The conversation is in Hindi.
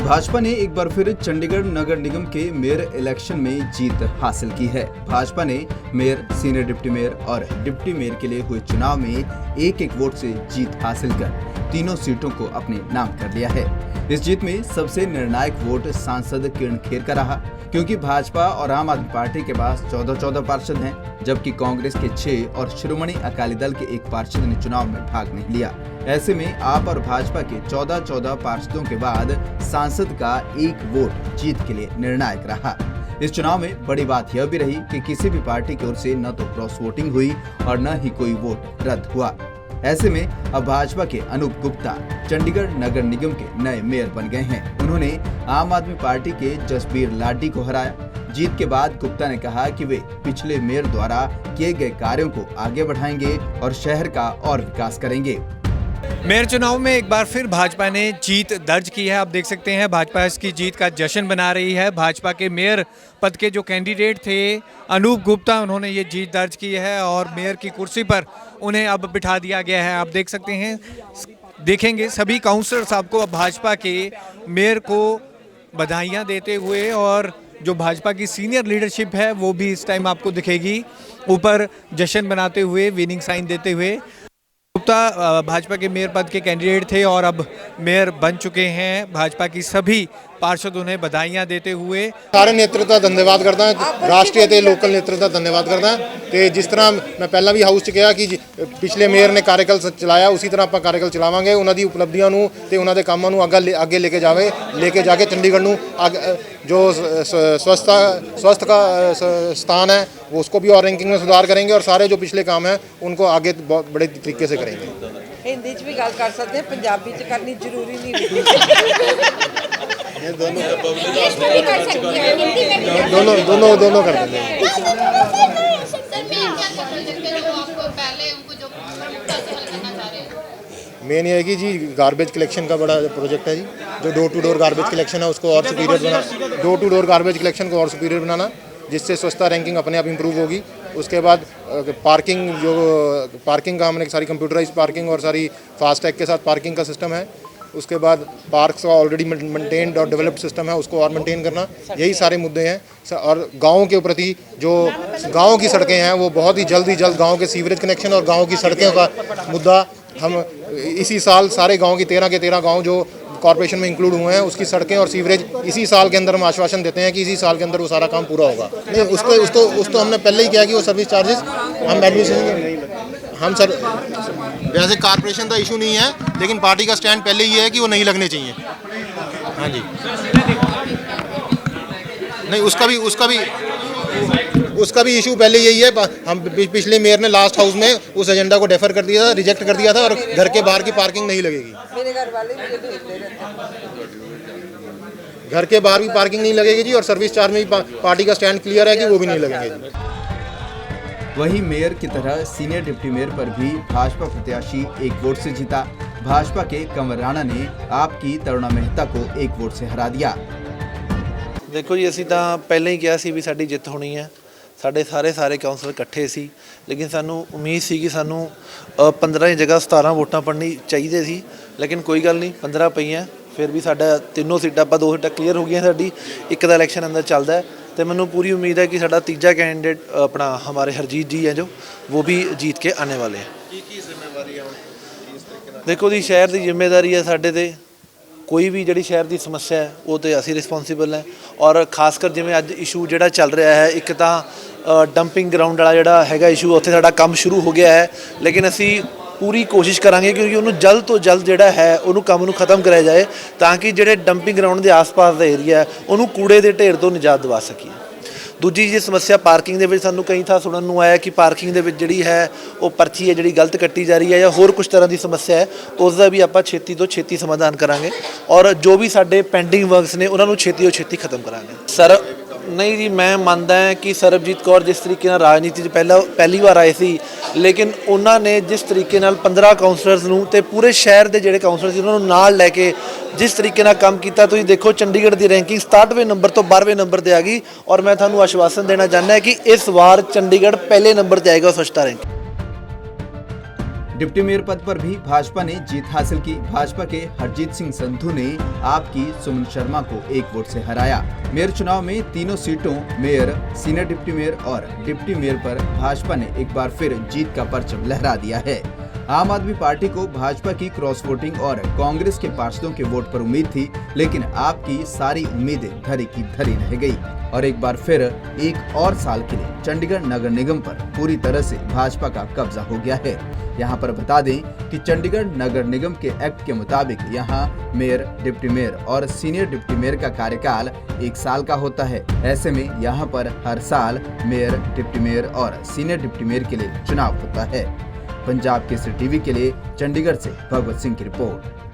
भाजपा ने एक बार फिर चंडीगढ़ नगर निगम के मेयर इलेक्शन में जीत हासिल की है। भाजपा ने मेयर, सीनियर डिप्टी मेयर और डिप्टी मेयर के लिए हुए चुनाव में एक एक वोट से जीत हासिल कर तीनों सीटों को अपने नाम कर लिया है। इस जीत में सबसे निर्णायक वोट सांसद किरण खेर का रहा, क्योंकि भाजपा और आम आदमी पार्टी के पास 14 पार्षद हैं, जबकि कांग्रेस के 6 और शिरोमणि अकाली दल के 1 पार्षद ने चुनाव में भाग नहीं लिया। ऐसे में आप और भाजपा के 14 पार्षदों के बाद सांसद का एक वोट जीत के लिए निर्णायक रहा। इस चुनाव में बड़ी बात यह भी रही कि किसी भी पार्टी की ओर से न तो क्रॉस वोटिंग हुई और न ही कोई वोट रद्द हुआ। ऐसे में अब भाजपा के अनूप गुप्ता चंडीगढ़ नगर निगम के नए मेयर बन गए हैं। उन्होंने आम आदमी पार्टी के जसबीर लाडी को हराया। जीत के बाद गुप्ता ने कहा कि वे पिछले मेयर द्वारा किए गए कार्यों को आगे बढ़ाएंगे और शहर का और विकास करेंगे। मेयर चुनाव में एक बार फिर भाजपा ने जीत दर्ज की है। आप देख सकते हैं भाजपा इसकी जीत का जश्न मना रही है। भाजपा के मेयर पद के जो कैंडिडेट थे अनूप गुप्ता, उन्होंने ये जीत दर्ज की है और मेयर की कुर्सी पर उन्हें अब बिठा दिया गया है। आप देख सकते हैं, देखेंगे सभी काउंसलर्स आपको अब भाजपा के मेयर को बधाइयाँ देते हुए, और जो भाजपा की सीनियर लीडरशिप है वो भी इस टाइम आपको दिखेगी ऊपर जश्न मनाते हुए, विनिंग साइन देते हुए। गुप्ता भाजपा के मेयर पद के कैंडिडेट थे और अब मेयर बन चुके हैं। भाजपा की सभी पार्षद उन्हें बधाइयां देते हुए सारे नेतृत्व ਦਾ ਧੰਨਵਾਦ ਕਰਦਾ ਹਾਂ, ਰਾਸ਼ਟਰੀ ਅਤੇ ਲੋਕਲ नेतृत्व ਦਾ ਧੰਨਵਾਦ ਕਰਦਾ ਤੇ ਜਿਸ ਤਰ੍ਹਾਂ ਮੈਂ ਪਹਿਲਾਂ ਵੀ ਹਾਊਸ 'ਚ ਕਿਹਾ ਕਿ ਪਿਛਲੇ ਮੇਅਰ ਨੇ ਕਾਰਜਕਾਲ ਚਲਾਇਆ, ਉਸੇ ਤਰ੍ਹਾਂ ਆਪਾਂ ਕਾਰਜਕਾਲ ਚਲਾਵਾਂਗੇ। ਉਹਨਾਂ ਦੀ ਉਪਲਬਧੀਆਂ ਨੂੰ ਤੇ ਉਹਨਾਂ ਦੇ ਕੰਮਾਂ ਨੂੰ ਅੱਗੇ ਲੈ ਕੇ ਜਾ ਕੇ ਚੰਡੀਗढ़ ਨੂੰ जो स्वस्थ का स्थान है वो उसको भी और रैंकिंग में सुधार करेंगे और सारे जो पिछले काम हैं उनको आगे बहुत बड़े तरीके से करेंगे। हिंदी च भी गल कर सकते हैं, पंजाबी च करनी जरूरी नहीं। दोनों कर देंगे। मेन ये है कि जी गार्बेज कलेक्शन का बड़ा प्रोजेक्ट है जी, जो door to door garbage collection है उसको और सुपीरियर बनाना, door to door garbage collection को और सुपीरियर बनाना, जिससे स्वच्छता रैंकिंग अपने आप इंप्रूव होगी। उसके बाद पार्किंग का हमने सारी कंप्यूटराइज पार्किंग और सारी फास्टैग के साथ पार्किंग का सिस्टम है। उसके बाद पार्क्स का ऑलरेडी मेंटेन्ड और डेवलप्ड सिस्टम है, उसको और मेंटेन करना, यही सारे मुद्दे हैं। और गाँव के प्रति जो गाँव की सड़कें हैं वो बहुत ही जल्द गाँव के सीवरेज कनेक्शन और गाँव की सड़कों का मुद्दा हम इसी साल सारे गांव की 13 के 13 गांव जो कॉर्पोरेशन में इंक्लूड हुए हैं उसकी सड़कें और सीवरेज इसी साल के अंदर हम आश्वासन देते हैं कि इसी साल के अंदर वो सारा काम पूरा होगा। नहीं, उसको हमने पहले ही किया कि वो सर्विस चार्जेस हम एडमिशन हम सर वैसे कॉर्पोरेशन का इशू नहीं है, लेकिन पार्टी का स्टैंड पहले ही है कि वो नहीं लगने चाहिए। हाँ जी, नहीं उसका भी इशू पहले यही है। हम पिछले मेयर ने लास्ट हाउस में उस एजेंडा को डेफर कर दिया था, रिजेक्ट कर दिया था, और घर के बाहर की पार्किंग नहीं लगेगी। मेरे घर वाले मुझे भेजते रहते हैं। घर के बाहर भी पार्किंग नहीं लगेगी जी, और सर्विस चार्ज में भी पार्टी का स्टैंड क्लियर है कि वो भी नहीं लगेंगे जी। वहीं मेयर की तरह सीनियर डिप्टी मेयर पर भी भाजपा प्रत्याशी एक वोट से जीता। भाजपा के कंवर राणा ने आपकी तरुणा मेहता को एक वोट से हरा दिया। देखो जी, ਅਸੀਂ ਤਾਂ ਪਹਿਲਾਂ ਹੀ ਕਿਹਾ ਸੀ ਵੀ ਸਾਡੀ ਜਿੱਤ ਹੋਣੀ ਹੈ। ਸਾਡੇ ਸਾਰੇ ਕਾਉਂਸਲਰ ਇਕੱਠੇ ਸੀ, ਲੇਕਿਨ ਸਾਨੂੰ ਉਮੀਦ ਸੀ ਕਿ ਸਾਨੂੰ 15 ਦੀ ਜਗ੍ਹਾ 17 ਵੋਟਾਂ ਪੜਨੀ ਚਾਹੀਦੇ ਸੀ, ਲੇਕਿਨ ਕੋਈ ਗੱਲ ਨਹੀਂ, 15 ਪਈਆਂ। ਫਿਰ ਵੀ ਸਾਡਾ 3 ਸੀਟਾਂ, ਆਪਾਂ 2 ਸੀਟਾਂ ਕਲੀਅਰ ਹੋ ਗਈਆਂ ਸਾਡੀ, ਇੱਕ ਦਾ ਇਲੈਕਸ਼ਨ ਅੰਦਰ ਚੱਲਦਾ ਹੈ। तो मैंने पूरी उम्मीद है कि साडा तीजा कैंडिडेट अपना हमारे हरजीत जी हैं जो वो भी जीत के आने वाले हैं। देखो जी, शहर की जिम्मेदारी है साडे ते, कोई भी जिहड़ी शहर की समस्या है वो तो असीं रिस्पोंसिबल है। और खासकर जिवें अज इशू जिहड़ा चल रहा है, एक तो डंपिंग ग्राउंड वाला जिहड़ा हैगा इशू, उत्थे साडा काम शुरू हो गया है, लेकिन असीं पूरी कोशिश करांगे क्योंकि उन्होंने जल्द तो जल्द जिहड़ा है उन्होंने काम नूं खत्म कराया जाए, ताकि जिहड़े डंपिंग ग्राउंड के आस पास का एरिया है उन्होंने कूड़े के ढेर तो निजात दिवा सकीए। दूजी जी समस्या पार्किंग दे विच सानूं कई थां सुनन नूं आया कि पार्किंग दे विच जिहड़ी है वो पर्ची है जिहड़ी गलत कट्टी जा रही है या होर कुछ तरह की समस्या है, उसका भी आपां छेती तो छेती समाधान करांगे और जो भी साडे पेंडिंग वर्क्स ने उन्हां नूं छेती तो छेती खत्म करांगे। सर नहीं जी, मैं मानता है कि सरबजीत कौर जिस तरीके नाल राजनीति पहली बार आए सी, लेकिन उन्होंने जिस तरीके नाल 15 काउंसलर्स नूं ते पूरे शहर के जिहड़े काउंसलर सी उन्होंने नाल लैके जिस तरीके नाल काम किया, तुसीं देखो चंडीगढ़ की रैंकिंग 67वें नंबर तो 12वें नंबर पर आ गई। और मैं तुहानूं आश्वासन देना चाहना है कि इस बार चंडीगढ़ पहले नंबर पर आएगा स्वच्छता रैंकिंग। डिप्टी मेयर पद पर भी भाजपा ने जीत हासिल की। भाजपा के हरजीत सिंह संधू ने आपकी सुमन शर्मा को 1 वोट से हराया। मेयर चुनाव में तीनों सीटों मेयर, सीनियर डिप्टी मेयर और डिप्टी मेयर पर भाजपा ने एक बार फिर जीत का परचम लहरा दिया है। आम आदमी पार्टी को भाजपा की क्रॉस वोटिंग और कांग्रेस के पार्षदों के वोट पर उम्मीद थी, लेकिन आपकी सारी उम्मीदें धरी की धरी रह गई और एक बार फिर एक और साल के लिए चंडीगढ़ नगर निगम पर पूरी तरह से भाजपा का कब्जा हो गया है। यहाँ पर बता दें कि चंडीगढ़ नगर निगम के एक्ट के मुताबिक यहाँ मेयर, डिप्टी मेयर और सीनियर डिप्टी मेयर का कार्यकाल 1 साल का होता है। ऐसे में यहाँ पर हर साल मेयर, डिप्टी मेयर और सीनियर डिप्टी मेयर के लिए चुनाव होता है। पंजाब केसरी टीवी के लिए चंडीगढ़ से भगवत सिंह की रिपोर्ट।